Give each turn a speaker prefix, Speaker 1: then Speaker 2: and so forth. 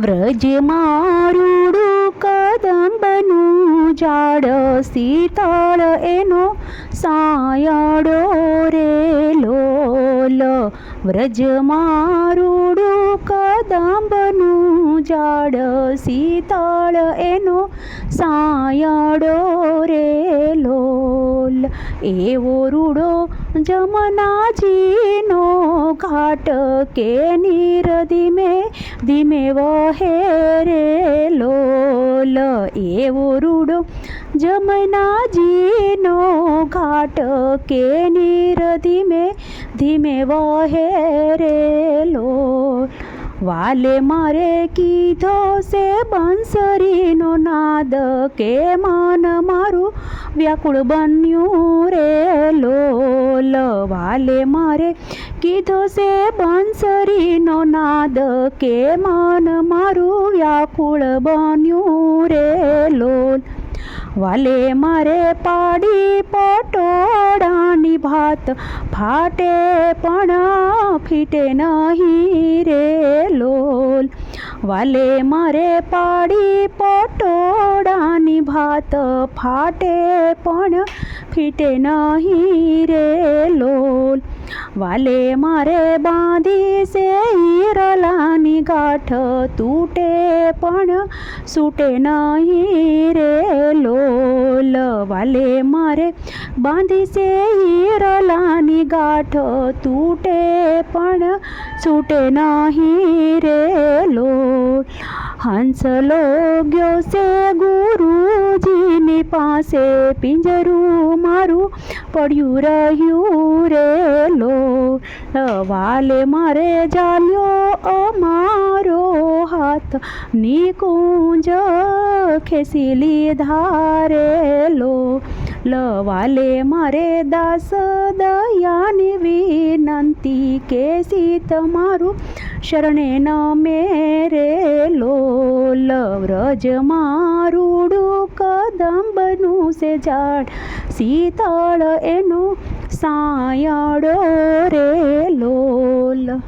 Speaker 1: વ્રજ મારુડું કદંબનું ઝાડ, શીતળ એનો સાયડો રે લોલ. વ્રજ મારુડું કદંબનું ઝાડ, શીતળ એનો સાયડો રે લોલ. એવો રૂડો જમનાજીનો ઘાટ, કે નીર ધીમે ધીમે વહે રે લોલ. એવો રૂડો જમનાજીનો ઘાટ, કે નીર ધીમે ધીમે વહે રે લોલ. વાલે મારે કીધો છે બંસરીનો નાદ, કે મન મારું વ્યાકુળ બન્યું રે લોલ. વાલે મારે કીધો છે બંસરીનો નાદ, કે મન મારું વ્યાકુળ બન્યું રે લોલ. વાલે મારે પાડી પટોળાની ભાત, ફાટે પણ ફીટે નહીં રે લોલ. વાલે મારે પાડી પટોળાની ભાત, ફાટે પણ ફીટે નહીં રે લોલ. વાલે મારે બાંધી છે હિરલાની ગાંઠ, તૂટે પણ છૂટે નહીં રે લોલ. વાલે મારે બાંધી છે હિરલાની ગાંઠ, તૂટે પણ છૂટે નહીં રે લોલ. હંસલો ગયો છે ગુરુજીની પાસે, પિંજરું મારું પડ્યું રહ્યું રે લોલ. વાલે મારે જાલ્યો અમારો હાથ, નિકુંજ ખેંચી લીધા રે લોલ. વાલે મારે દાસ દયાની વિનંતી, કે સીત મારું શરણે નમે રે લોલ. વ્રજ મારુડું કદંબનું છે ઝાડ, શીતળ એનો સાયડો રે લોલ.